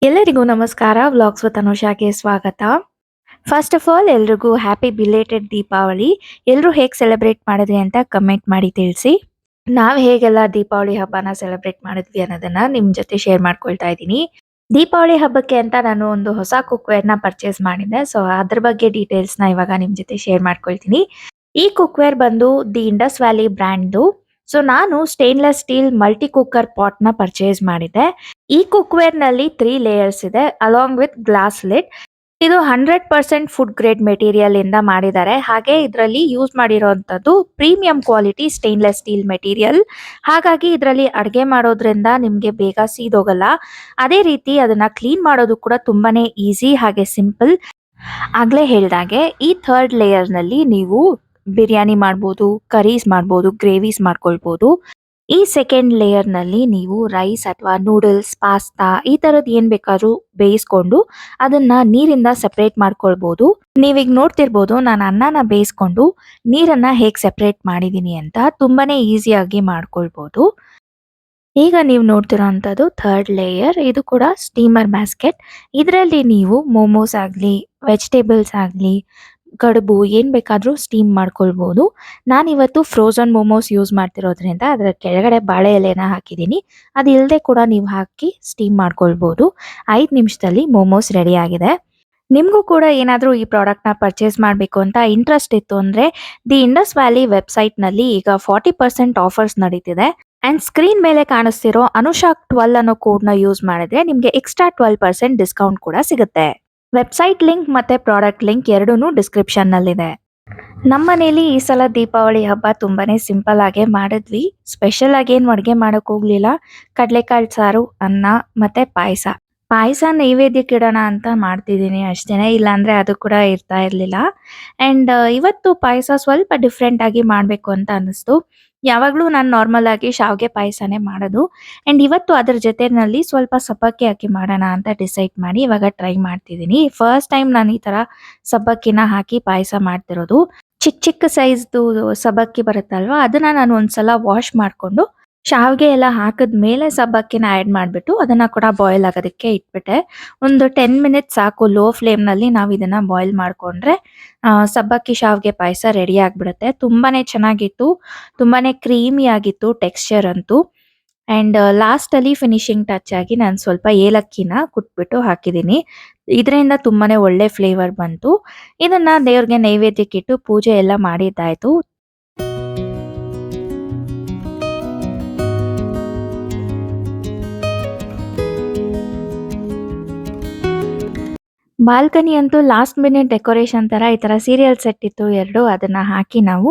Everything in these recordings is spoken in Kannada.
ಎಲ್ಲರಿಗೂ ನಮಸ್ಕಾರ. ವ್ಲಾಗ್ಸ್ ವಿತ್ ಅನುಷಾಗೆ ಸ್ವಾಗತ. ಫಸ್ಟ್ ಆಫ್ ಆಲ್ ಎಲ್ರಿಗೂ ಹ್ಯಾಪಿ ಬಿಲೇಟೆಡ್ ದೀಪಾವಳಿ. ಎಲ್ಲರೂ ಹೇಗೆ ಸೆಲೆಬ್ರೇಟ್ ಮಾಡಿದ್ರಿ ಅಂತ ಕಮೆಂಟ್ ಮಾಡಿ ತಿಳಿಸಿ. ನಾವು ಹೇಗೆಲ್ಲ ದೀಪಾವಳಿ ಹಬ್ಬನ ಸೆಲೆಬ್ರೇಟ್ ಮಾಡಿದ್ವಿ ಅನ್ನೋದನ್ನ ನಿಮ್ಮ ಜೊತೆ ಶೇರ್ ಮಾಡ್ಕೊಳ್ತಾ ಇದ್ದೀನಿ. ದೀಪಾವಳಿ ಹಬ್ಬಕ್ಕೆ ಅಂತ ನಾನು ಒಂದು ಹೊಸ ಕುಕ್ವೇರ್ನ ಪರ್ಚೇಸ್ ಮಾಡಿದ್ದೆ. ಸೊ ಅದ್ರ ಬಗ್ಗೆ ಡೀಟೇಲ್ಸ್ನ ಇವಾಗ ನಿಮ್ಮ ಜೊತೆ ಶೇರ್ ಮಾಡ್ಕೊಳ್ತೀನಿ. ಈ ಕುಕ್ವೇರ್ ಬಂದು ದಿ ಇಂಡಸ್ ವ್ಯಾಲಿ ಬ್ರ್ಯಾಂಡ್ದು. ಸೊ ನಾನು ಸ್ಟೇನ್ಲೆಸ್ ಸ್ಟೀಲ್ ಮಲ್ಟಿ ಕುಕ್ಕರ್ ಪಾಟ್ನ ಪರ್ಚೇಸ್ ಮಾಡಿದ್ದೆ. ಈ ಕುಕ್ವೇರ್ ನಲ್ಲಿ 3 ಲೇಯರ್ಸ್ ಇದೆ ಅಲಾಂಗ್ ವಿತ್ ಗ್ಲಾಸ್ ಲಿಡ್. ಇದು 100% ಫುಡ್ ಗ್ರೇಡ್ ಮೆಟೀರಿಯಲ್ ಇಂದ ಮಾಡಿದ್ದಾರೆ. ಹಾಗೆ ಇದರಲ್ಲಿ ಯೂಸ್ ಮಾಡಿರುವಂತದ್ದು premium quality stainless steel material. ಹಾಗಾಗಿ ಇದರಲ್ಲಿ ಅಡುಗೆ ಮಾಡೋದ್ರಿಂದ ನಿಮ್ಗೆ ಬೇಗ ಸೀದೋಗಲ್ಲ. ಅದೇ ರೀತಿ ಅದನ್ನ ಕ್ಲೀನ್ ಮಾಡೋದು ಕೂಡ ತುಂಬಾನೇ ಈಸಿ ಹಾಗೆ ಸಿಂಪಲ್. ಆಗ್ಲೇ ಹೇಳ್ದಾಗೆ ಈ ಥರ್ಡ್ ಲೇಯರ್ ನಲ್ಲಿ ನೀವು ಬಿರಿಯಾನಿ ಮಾಡ್ಬೋದು, ಕರೀಸ್ ಮಾಡ್ಬೋದು, ಗ್ರೇವೀಸ್ ಮಾಡ್ಕೊಳ್ಬೋದು. ಈ ಸೆಕೆಂಡ್ ಲೇಯರ್ ನಲ್ಲಿ ನೀವು ರೈಸ್ ಅಥವಾ ನೂಡಲ್ಸ್, ಪಾಸ್ತಾ ಈ ತರದ್ ಏನ್ ಬೇಕಾದ್ರೂ ಬೇಯಿಸ್ಕೊಂಡು ಅದನ್ನ ನೀರಿಂದ ಸೆಪರೇಟ್ ಮಾಡ್ಕೊಳ್ಬಹುದು. ನೀವೀಗ ನೋಡ್ತಿರ್ಬೋದು ನಾನು ಅನ್ನನ ಬೇಯಿಸ್ಕೊಂಡು ನೀರನ್ನ ಹೇಗ್ ಸೆಪರೇಟ್ ಮಾಡಿದೀನಿ ಅಂತ. ತುಂಬಾನೇ ಈಸಿಯಾಗಿ ಮಾಡ್ಕೊಳ್ಬಹುದು. ಈಗ ನೀವು ನೋಡ್ತಿರೋಂಥದ್ದು ಥರ್ಡ್ ಲೇಯರ್. ಇದು ಕೂಡ ಸ್ಟೀಮರ್ ಬ್ಯಾಸ್ಕೆಟ್. ಇದರಲ್ಲಿ ನೀವು ಮೋಮೋಸ್ ಆಗ್ಲಿ, ವೆಜಿಟೇಬಲ್ಸ್ ಆಗ್ಲಿ, ಕಡುಬು ಏನ್ ಬೇಕಾದ್ರೂ ಸ್ಟೀಮ್ ಮಾಡ್ಕೊಳ್ಬಹುದು. ನಾನಿವತ್ತು ಫ್ರೋಝನ್ ಮೋಮೋಸ್ ಯೂಸ್ ಮಾಡ್ತಿರೋದ್ರಿಂದ ಅದರ ಕೆಳಗಡೆ ಬಾಳೆ ಎಲೆನ ಹಾಕಿದ್ದೀನಿ. ಅದು ಇಲ್ಲದೆ ಕೂಡ ನೀವು ಹಾಕಿ ಸ್ಟೀಮ್ ಮಾಡ್ಕೊಳ್ಬಹುದು. 5 ನಿಮಿಷದಲ್ಲಿ ಮೋಮೋಸ್ ರೆಡಿ ಆಗಿದೆ. ನಿಮಗೂ ಕೂಡ ಏನಾದರೂ ಈ ಪ್ರಾಡಕ್ಟ್ನ ಪರ್ಚೇಸ್ ಮಾಡಬೇಕು ಅಂತ ಇಂಟ್ರೆಸ್ಟ್ ಇತ್ತು ಅಂದರೆ ದಿ ಇಂಡಸ್ ವ್ಯಾಲಿ ವೆಬ್ಸೈಟ್ನಲ್ಲಿ ಈಗ 40% ಆಫರ್ಸ್ ನಡೀತಿದೆ. ಆ್ಯಂಡ್ ಸ್ಕ್ರೀನ್ ಮೇಲೆ ಕಾಣಿಸ್ತಿರೋ ಅನುಷಾಕ್ 12 ಅನ್ನೋ ಕೋಡ್ನ ಯೂಸ್ ಮಾಡಿದ್ರೆ ನಿಮಗೆ ಎಕ್ಸ್ಟ್ರಾ 12% ಡಿಸ್ಕೌಂಟ್ ಕೂಡ ಸಿಗುತ್ತೆ. ವೆಬ್ಸೈಟ್ ಲಿಂಕ್ ಮತ್ತೆ ಪ್ರಾಡಕ್ಟ್ ಲಿಂಕ್ ಎರಡೂ ಡಿಸ್ಕ್ರಿಪ್ಷನ್ನಲ್ಲಿದೆ. ನಮ್ಮ ಮನೇಲಿ ಈ ಸಲ ದೀಪಾವಳಿ ಹಬ್ಬ ತುಂಬಾನೇ ಸಿಂಪಲ್ ಆಗೇ ಮಾಡಿದ್ವಿ. ಸ್ಪೆಷಲ್ ಆಗಿ ಏನು ಅಡುಗೆ ಮಾಡೋಕೆ ಹೋಗ್ಲಿಲ್ಲ. ಕಡಲೆಕಾಳು ಸಾರು, ಅನ್ನ ಮತ್ತೆ ಪಾಯಸ ನೈವೇದ್ಯಕ್ಕೆ ಇಡೋಣ ಅಂತ ಮಾಡ್ತಿದ್ದೀನಿ ಅಷ್ಟೇನೆ. ಇಲ್ಲಾಂದ್ರೆ ಅದು ಕೂಡ ಇರ್ತಾ ಇರಲಿಲ್ಲ. ಆ್ಯಂಡ್ ಇವತ್ತು ಪಾಯಸ ಸ್ವಲ್ಪ ಡಿಫ್ರೆಂಟ್ ಆಗಿ ಮಾಡಬೇಕು ಅಂತ ಅನ್ನಿಸ್ತು. ಯಾವಾಗಲೂ ನಾನು ನಾರ್ಮಲ್ ಆಗಿ ಶಾವಿಗೆ ಪಾಯಸನೇ ಮಾಡೋದು. ಆ್ಯಂಡ್ ಇವತ್ತು ಅದ್ರ ಜೊತೆನಲ್ಲಿ ಸ್ವಲ್ಪ ಸಬ್ಬಕ್ಕಿ ಹಾಕಿ ಮಾಡೋಣ ಅಂತ ಡಿಸೈಡ್ ಮಾಡಿ ಇವಾಗ ಟ್ರೈ ಮಾಡ್ತಿದ್ದೀನಿ. ಫಸ್ಟ್ ಟೈಮ್ ನಾನು ಈ ಥರ ಸಬ್ಬಕ್ಕಿನ ಹಾಕಿ ಪಾಯಸ ಮಾಡ್ತಿರೋದು. ಚಿಕ್ಕ ಚಿಕ್ಕ ಸೈಜ್ದು ಸಬ್ಬಕ್ಕಿ ಬರುತ್ತಲ್ವ, ಅದನ್ನ ನಾನು ಒಂದ್ಸಲ ವಾಶ್ ಮಾಡಿಕೊಂಡು ಶಾವಿಗೆ ಎಲ್ಲ ಹಾಕಿದ್ಮೇಲೆ ಸಬ್ಬಕ್ಕಿನ ಆ್ಯಡ್ ಮಾಡಿಬಿಟ್ಟು ಅದನ್ನ ಕೂಡ ಬಾಯ್ಲ್ ಆಗೋದಕ್ಕೆ ಇಟ್ಬಿಟ್ಟೆ. ಒಂದು 10 ಮಿನಿಟ್ಸ್ ಸಾಕು. ಲೋ ಫ್ಲೇಮ್ನಲ್ಲಿ ನಾವು ಇದನ್ನ ಬಾಯ್ಲ್ ಮಾಡಿಕೊಂಡ್ರೆ ಸಬ್ಬಕ್ಕಿ ಶಾವಿಗೆ ಪಾಯಸ ರೆಡಿ ಆಗಿಬಿಡುತ್ತೆ. ತುಂಬಾನೇ ಚೆನ್ನಾಗಿತ್ತು, ತುಂಬಾನೇ ಕ್ರೀಮಿ ಆಗಿತ್ತು ಟೆಕ್ಸ್ಚರ್ ಅಂತೂ. ಆ್ಯಂಡ್ ಲಾಸ್ಟಲ್ಲಿ ಫಿನಿಶಿಂಗ್ ಟಚ್ ಆಗಿ ನಾನು ಸ್ವಲ್ಪ ಏಲಕ್ಕಿನ ಕುಟ್ಬಿಟ್ಟು ಹಾಕಿದ್ದೀನಿ. ಇದರಿಂದ ತುಂಬಾನೇ ಒಳ್ಳೆ ಫ್ಲೇವರ್ ಬಂತು. ಇದನ್ನ ದೇವ್ರಿಗೆ ನೈವೇದ್ಯಕ್ಕಿಟ್ಟು ಪೂಜೆ ಎಲ್ಲ ಮಾಡಿದ್ದಾಯ್ತು. ಬಾಲ್ಕನಿ ಅಂತೂ ಲಾಸ್ಟ್ ಮಿನಿಟ್ ಡೆಕೋರೇಷನ್ ತರ ಈ ತರ ಸೀರಿಯಲ್ ಸೆಟ್ ಇತ್ತು 2. ಅದನ್ನ ಹಾಕಿ ನಾವು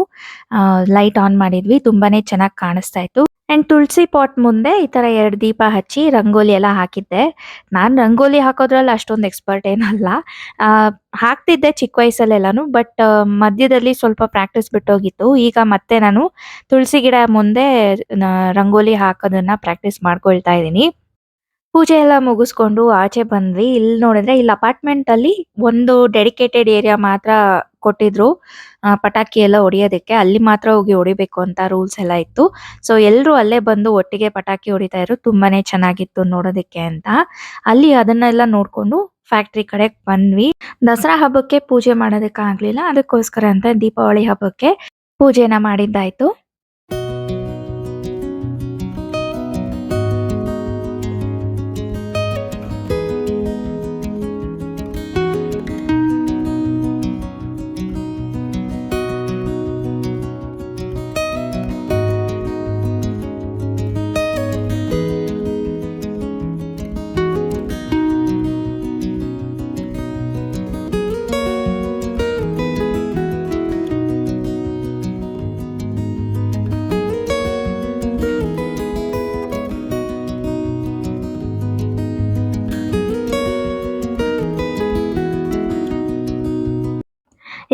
ಲೈಟ್ ಆನ್ ಮಾಡಿದ್ವಿ. ತುಂಬಾನೇ ಚೆನ್ನಾಗಿ ಕಾಣಿಸ್ತಾ ಇತ್ತು. ಅಂಡ್ ತುಳಸಿ ಪಾಟ್ ಮುಂದೆ ಈ ತರ 2 ದೀಪ ಹಚ್ಚಿ ರಂಗೋಲಿ ಎಲ್ಲ ಹಾಕಿದ್ದೆ. ನಾನು ರಂಗೋಲಿ ಹಾಕೋದ್ರಲ್ಲಿ ಅಷ್ಟೊಂದು ಎಕ್ಸ್ಪರ್ಟ್ ಏನಲ್ಲ. ಹಾಕ್ತಿದ್ದೆ ಚಿಕ್ಕ ವಯಸ್ಸಲ್ಲೆಲ್ಲಾನು. ಬಟ್ ಮಧ್ಯದಲ್ಲಿ ಸ್ವಲ್ಪ ಪ್ರಾಕ್ಟೀಸ್ ಬಿಟ್ಟೋಗಿತ್ತು. ಈಗ ಮತ್ತೆ ನಾನು ತುಳಸಿ ಗಿಡ ಮುಂದೆ ರಂಗೋಲಿ ಹಾಕೋದನ್ನ ಪ್ರಾಕ್ಟೀಸ್ ಮಾಡ್ಕೊಳ್ತಾ ಇದ್ದೀನಿ. ಪೂಜೆ ಎಲ್ಲ ಮುಗಿಸ್ಕೊಂಡು ಆಚೆ ಬಂದ್ವಿ. ಇಲ್ಲಿ ನೋಡಿದ್ರೆ ಇಲ್ಲಿ ಅಪಾರ್ಟ್ಮೆಂಟ್ ಅಲ್ಲಿ ಒಂದು ಡೆಡಿಕೇಟೆಡ್ ಏರಿಯಾ ಮಾತ್ರ ಕೊಟ್ಟಿದ್ರು ಪಟಾಕಿ ಎಲ್ಲ ಹೊಡಿಯೋದಕ್ಕೆ. ಅಲ್ಲಿ ಮಾತ್ರ ಹೋಗಿ ಹೊಡಿಬೇಕು ಅಂತ ರೂಲ್ಸ್ ಎಲ್ಲ ಇತ್ತು. ಸೊ ಎಲ್ಲರೂ ಅಲ್ಲೇ ಬಂದು ಒಟ್ಟಿಗೆ ಪಟಾಕಿ ಹೊಡಿತಾ ಇದ್ರು. ತುಂಬಾನೇ ಚೆನ್ನಾಗಿತ್ತು ನೋಡೋದಕ್ಕೆ ಅಂತ. ಅಲ್ಲಿ ಅದನ್ನೆಲ್ಲ ನೋಡ್ಕೊಂಡು ಫ್ಯಾಕ್ಟ್ರಿ ಕಡೆ ಬಂದ್ವಿ. ದಸರಾ ಹಬ್ಬಕ್ಕೆ ಪೂಜೆ ಮಾಡೋದಕ್ಕೆ ಆಗ್ಲಿಲ್ಲ. ಅದಕ್ಕೋಸ್ಕರ ಅಂತ ದೀಪಾವಳಿ ಹಬ್ಬಕ್ಕೆ ಪೂಜೆನ ಮಾಡಿದ್ದಾಯ್ತು.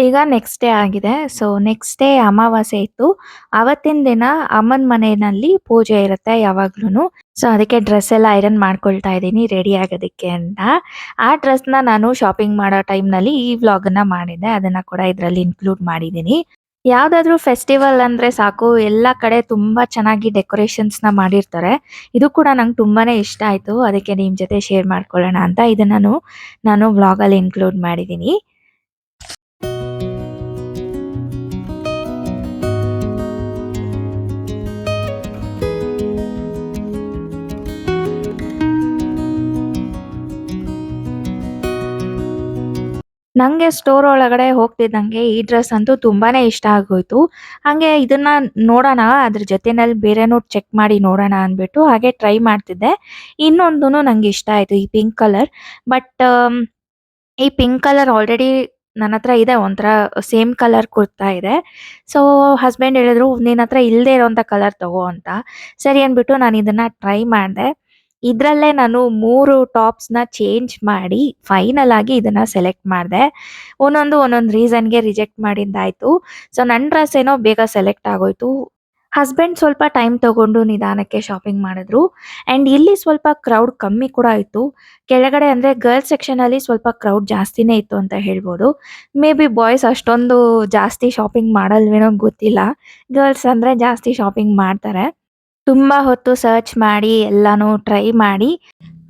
ಈಗ ನೆಕ್ಸ್ಟ್ ಡೇ ಆಗಿದೆ. ಸೊ ನೆಕ್ಸ್ಟ್ ಡೇ ಅಮಾವಾಸ್ಯೆ ಇತ್ತು. ಅವತ್ತಿನ ದಿನ ಅಮ್ಮನ ಮನೆಯಲ್ಲಿ ಪೂಜೆ ಇರುತ್ತೆ ಯಾವಾಗ್ಲೂ. ಸೊ ಅದಕ್ಕೆ ಡ್ರೆಸ್ ಎಲ್ಲ ಐರನ್ ಮಾಡ್ಕೊಳ್ತಾ ಇದ್ದೀನಿ ರೆಡಿ ಆಗೋದಕ್ಕೆ ಅಂತ. ಆ ಡ್ರೆಸ್ನ ನಾನು ಶಾಪಿಂಗ್ ಮಾಡೋ ಟೈಮ್ನಲ್ಲಿ ಈ ವ್ಲಾಗನ್ನ ಮಾಡಿದ್ದೆ. ಅದನ್ನ ಕೂಡ ಇದರಲ್ಲಿ ಇನ್ಕ್ಲೂಡ್ ಮಾಡಿದ್ದೀನಿ. ಯಾವ್ದಾದ್ರು ಫೆಸ್ಟಿವಲ್ ಅಂದ್ರೆ ಸಾಕು ಎಲ್ಲ ಕಡೆ ತುಂಬಾ ಚೆನ್ನಾಗಿ ಡೆಕೋರೇಷನ್ಸ್‌ನ ಮಾಡಿರ್ತಾರೆ. ಇದು ಕೂಡ ನಂಗೆ ತುಂಬಾನೇ ಇಷ್ಟ ಆಯ್ತು. ಅದಕ್ಕೆ ನಿಮ್ ಜೊತೆ ಶೇರ್ ಮಾಡ್ಕೊಳ್ಳೋಣ ಅಂತ ನಾನು ವ್ಲಾಗಲ್ಲಿ ಇನ್ಕ್ಲೂಡ್ ಮಾಡಿದ್ದೀನಿ. ನಂಗೆ ಸ್ಟೋರ್ ಒಳಗಡೆ ಹೋಗ್ತಿದ್ದಂಗೆ ಈ ಡ್ರೆಸ್ ಅಂತೂ ತುಂಬಾನೇ ಇಷ್ಟ ಆಗೋಯ್ತು. ಹಂಗೆ ಇದನ್ನ ನೋಡೋಣ, ಅದ್ರ ಜೊತೆನಲ್ಲಿ ಬೇರೆನೂ ಚೆಕ್ ಮಾಡಿ ನೋಡೋಣ ಅಂದ್ಬಿಟ್ಟು ಹಾಗೆ ಟ್ರೈ ಮಾಡ್ತಿದ್ದೆ. ಇನ್ನೊಂದುನು ನಂಗೆ ಇಷ್ಟ ಆಯ್ತು, ಈ ಪಿಂಕ್ ಕಲರ್. ಬಟ್ ಈ ಪಿಂಕ್ ಕಲರ್ ಆಲ್ರೆಡಿ ನನ್ನ ಹತ್ರ ಇದೆ. ಒಂಥರ ಸೇಮ್ ಕಲರ್ ಕುರ್ತಾ ಇದೆ. ಸೊ ಹಸ್ಬೆಂಡ್ ಹೇಳಿದ್ರು, ನಿನ್ನ ಹತ್ರ ಇಲ್ಲದೆ ಇರೋಂಥ ಕಲರ್ ತಗೋ ಅಂತ. ಸರಿ ಅಂದ್ಬಿಟ್ಟು ನಾನು ಇದನ್ನ ಟ್ರೈ ಮಾಡಿದೆ. ಇದ್ರಲ್ಲೇ ನಾನು 3 ಟಾಪ್ಸ್‌ನ ಚೇಂಜ್ ಮಾಡಿ ಫೈನಲ್ ಆಗಿ ಇದನ್ನ ಸೆಲೆಕ್ಟ್ ಮಾಡಿದೆ. ಒಂದೊಂದು ರೀಸನ್‌ಗೆ ರಿಜೆಕ್ಟ್ ಮಾಡಿದ್ದಾಯ್ತು. ಸೊ ನನ್ನ ಡ್ರೆಸ್ ಏನೋ ಬೇಗ ಸೆಲೆಕ್ಟ್ ಆಗೋಯ್ತು. ಹಸ್ಬೆಂಡ್ ಸ್ವಲ್ಪ ಟೈಮ್ ತಗೊಂಡು ನಿಧಾನಕ್ಕೆ ಶಾಪಿಂಗ್ ಮಾಡಿದ್ರು. ಆಂಡ್ ಇಲ್ಲಿ ಸ್ವಲ್ಪ ಕ್ರೌಡ್ ಕಮ್ಮಿ ಕೂಡ ಇತ್ತು. ಕೆಳಗಡೆ ಅಂದ್ರೆ ಗರ್ಲ್ಸ್ ಸೆಕ್ಷನ್ ಅಲ್ಲಿ ಸ್ವಲ್ಪ ಕ್ರೌಡ್ ಜಾಸ್ತಿನೇ ಇತ್ತು ಅಂತ ಹೇಳ್ಬೋದು. ಮೇ ಬಿ ಬಾಯ್ಸ್ ಅಷ್ಟೊಂದು ಜಾಸ್ತಿ ಶಾಪಿಂಗ್ ಮಾಡಲ್ವೇನೋ ಗೊತ್ತಿಲ್ಲ. ಗರ್ಲ್ಸ್ ಅಂದ್ರೆ ಜಾಸ್ತಿ ಶಾಪಿಂಗ್ ಮಾಡ್ತಾರೆ. ತುಂಬಾ ಹೊತ್ತು ಸರ್ಚ್ ಮಾಡಿ ಎಲ್ಲಾನು ಟ್ರೈ ಮಾಡಿ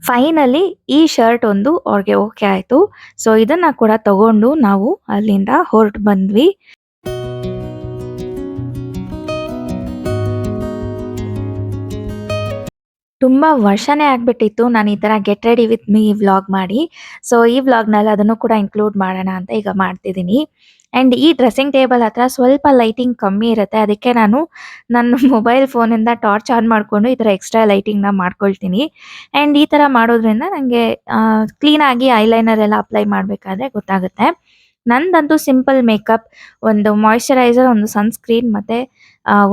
ಫೈನಲಿ ಈ ಶರ್ಟ್ ಒಂದು ಅವ್ರಿಗೆ ಓಕೆ ಆಯ್ತು. ಸೊ ಇದನ್ನ ಕೂಡ ತಗೊಂಡು ನಾವು ಅಲ್ಲಿಂದ ಹೊರಟು ಬಂದ್ವಿ. ತುಂಬಾ ವರ್ಷನೇ ಆಗ್ಬಿಟ್ಟಿತ್ತು ನಾನು ಈ ತರ get ready with me vlog ಮಾಡಿ. ಸೊ ಈ ವ್ಲಾಗ್‌ನಲ್ಲಿ ಅದನ್ನು ಕೂಡ ಇನ್ಕ್ಲೂಡ್ ಮಾಡೋಣ ಅಂತ ಈಗ ಮಾಡ್ತಿದ್ದೀನಿ. ಆಂಡ್ ಈ ಡ್ರೆಸ್ಸಿಂಗ್ ಟೇಬಲ್ ಹತ್ರ ಸ್ವಲ್ಪ ಲೈಟಿಂಗ್ ಕಮ್ಮಿ ಇರುತ್ತೆ. ಅದಕ್ಕೆ ನಾನು ನನ್ನ ಮೊಬೈಲ್ ಫೋನಿಂದ ಟಾರ್ಚ್ ಆನ್ ಮಾಡ್ಕೊಂಡು ಈ ತರ ಎಕ್ಸ್ಟ್ರಾ ಲೈಟಿಂಗ್‌ನ ಮಾಡ್ಕೊಳ್ತೀನಿ. ಆಂಡ್ ಈ ತರ ಮಾಡೋದ್ರಿಂದ ನಂಗೆ ಕ್ಲೀನಾಗಿ ಐಲೈನರ್ ಎಲ್ಲ ಅಪ್ಲೈ ಮಾಡ್ಬೇಕಾದ್ರೆ ಗೊತ್ತಾಗುತ್ತೆ. ನಂದಂತೂ ಸಿಂಪಲ್ ಮೇಕಪ್, ಒಂದು ಮಾಯಿಶ್ಚರೈಸರ್, ಒಂದು ಸನ್‌ಸ್ಕ್ರೀನ್ ಮತ್ತೆ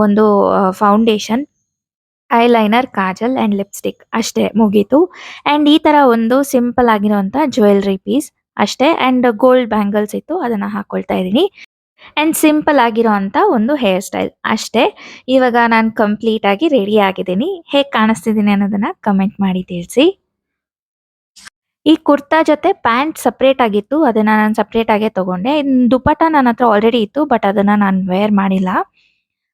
ಒಂದು foundation, eyeliner, Kajal and lipstick ಅಷ್ಟೇ ಮುಗೀತು. ಆಂಡ್ ಈ ತರ ಒಂದು ಸಿಂಪಲ್ ಆಗಿರುವಂತ ಜ್ಯುವೆಲ್ಲರಿ ಪೀಸ್ ಅಷ್ಟೇ. ಆಂಡ್ ಗೋಲ್ಡ್ ಬ್ಯಾಂಗಲ್ಸ್ ಇತ್ತು, ಅದನ್ನ ಹಾಕೊಳ್ತಾ ಇದ್ದೀನಿ. ಆಂಡ್ ಸಿಂಪಲ್ ಆಗಿರುವಂತ ಒಂದು ಹೇರ್ ಸ್ಟೈಲ್ ಅಷ್ಟೇ. ಇವಾಗ ನಾನು ಕಂಪ್ಲೀಟ್ ಆಗಿ ರೆಡಿ ಆಗಿದ್ದೀನಿ. ಹೇಗ್ ಕಾಣಿಸ್ತಿದ್ದೀನಿ ಅನ್ನೋದನ್ನ ಕಮೆಂಟ್ ಮಾಡಿ ತಿಳಿಸಿ. ಈ ಕುರ್ತಾ ಜೊತೆ ಪ್ಯಾಂಟ್ ಸಪ್ರೇಟ್ ಆಗಿತ್ತು. ಅದನ್ನ ನಾನು ಸಪ್ರೇಟ್ ಆಗೇ ತಗೊಂಡೆ. ದುಪಟ್ಟ ನನ್ನ ಹತ್ರ ಆಲ್ರೆಡಿ ಇತ್ತು. ಬಟ್ ಅದನ್ನ ನಾನು ವೇರ್ ಮಾಡಿಲ್ಲ.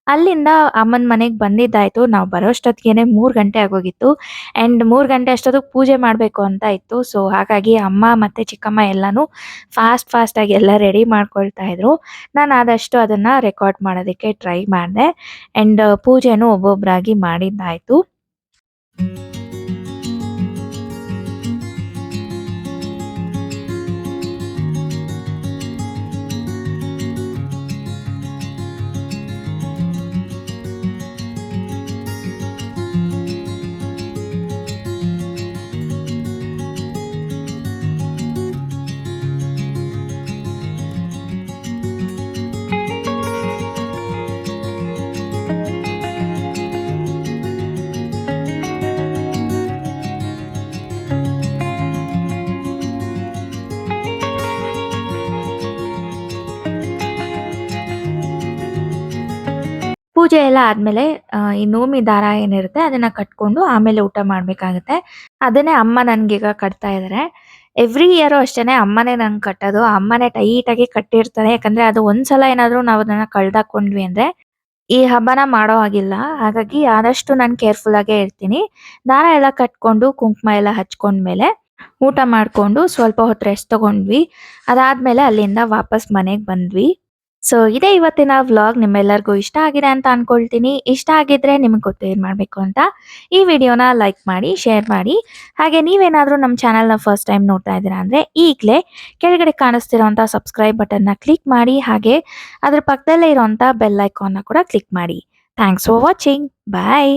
ಅಲ್ಲಿಂದ ಅಮ್ಮನ ಮನೆಗೆ ಬಂದಿದ್ದಾಯ್ತು. ನಾವು ಬರೋಷ್ಟೊತ್ತಿಗೇನೆ 3 ಗಂಟೆ ಆಗೋಗಿತ್ತು. ಆಂಡ್ 3 ಗಂಟೆ ಅಷ್ಟೊತ್ತಿಗೆ ಪೂಜೆ ಮಾಡಬೇಕು ಅಂತ ಇತ್ತು. ಸೊ ಹಾಗಾಗಿ ಅಮ್ಮ ಮತ್ತೆ ಚಿಕ್ಕಮ್ಮ ಎಲ್ಲಾನು ಫಾಸ್ಟಾಗಿ ಎಲ್ಲ ರೆಡಿ ಮಾಡ್ಕೊಳ್ತಾ ಇದ್ರು. ನಾನು ಆದಷ್ಟು ಅದನ್ನ ರೆಕಾರ್ಡ್ ಮಾಡೋದಕ್ಕೆ ಟ್ರೈ ಮಾಡಿದೆ. ಆಂಡ್ ಪೂಜೆನೂ ಒಬ್ಬೊಬ್ಬರಾಗಿ ಮಾಡಿದ್ದಾಯ್ತು. ಪೂಜೆ ಎಲ್ಲ ಆದ್ಮೇಲೆ ಈ ನೋಮಿ ದಾರ ಏನಿರುತ್ತೆ ಅದನ್ನ ಕಟ್ಕೊಂಡು ಆಮೇಲೆ ಊಟ ಮಾಡ್ಬೇಕಾಗತ್ತೆ. ಅದನ್ನೇ ಅಮ್ಮ ನನ್ಗೀಗ ಕಟ್ತಾ ಇದಾರೆ. ಎವ್ರಿ ಇಯರು ಅಷ್ಟೇನೆ ಅಮ್ಮನೇ ನಂಗೆ ಕಟ್ಟೋದು. ಅಮ್ಮನೇ ಟೈಟಾಗಿ ಕಟ್ಟಿರ್ತಾರೆ. ಯಾಕಂದ್ರೆ ಅದು ಒಂದ್ಸಲ ಏನಾದ್ರು ನಾವು ಅದನ್ನ ಕಳ್ದಾಕೊಂಡ್ವಿ ಅಂದ್ರೆ ಈ ಹಬ್ಬನ ಮಾಡೋ ಹಾಗಿಲ್ಲ. ಹಾಗಾಗಿ ಆದಷ್ಟು ನಾನು ಕೇರ್‌ಫುಲ್ ಆಗೇ ಇರ್ತೀನಿ. ದಾರ ಎಲ್ಲ ಕಟ್ಕೊಂಡು ಕುಂಕುಮ ಎಲ್ಲ ಹಚ್ಕೊಂಡ್ಮೇಲೆ ಊಟ ಮಾಡ್ಕೊಂಡು ಸ್ವಲ್ಪ ಹೊತ್ತು ರೆಸ್ಟ್ ತಗೊಂಡ್ವಿ. ಅದಾದ್ಮೇಲೆ ಅಲ್ಲಿಂದ ವಾಪಸ್ ಮನೆಗೆ ಬಂದ್ವಿ. ಸೊ ಇದೇ ಇವತ್ತಿನ ವ್ಲಾಗ್. ನಿಮ್ಮೆಲ್ಲರಿಗೂ ಇಷ್ಟ ಆಗಿದೆ ಅಂತ ಅನ್ಕೊಳ್ತೀನಿ. ಇಷ್ಟ ಆಗಿದ್ರೆ ನಿಮಗೆ ಗೊತ್ತು ಏನ್ ಮಾಡ್ಬೇಕು ಅಂತ. ಈ ವಿಡಿಯೋನ ಲೈಕ್ ಮಾಡಿ, ಶೇರ್ ಮಾಡಿ. ಹಾಗೆ ನೀವೇನಾದ್ರೂ ನಮ್ಮ ಚಾನೆಲ್‌ನ ಫಸ್ಟ್ ಟೈಮ್ ನೋಡ್ತಾ ಇದ್ದೀರಾ ಅಂದ್ರೆ ಈಗಲೇ ಕೆಳಗಡೆ ಕಾಣಿಸ್ತಿರೋಂಥ ಸಬ್ಸ್ಕ್ರೈಬ್ ಬಟನ್ನ ಕ್ಲಿಕ್ ಮಾಡಿ. ಹಾಗೆ ಅದ್ರ ಪಕ್ಕದಲ್ಲೇ ಇರೋಂಥ ಬೆಲ್ ಐಕಾನ್ನ ಕೂಡ ಕ್ಲಿಕ್ ಮಾಡಿ. Thanks for watching. ಬಾಯ್.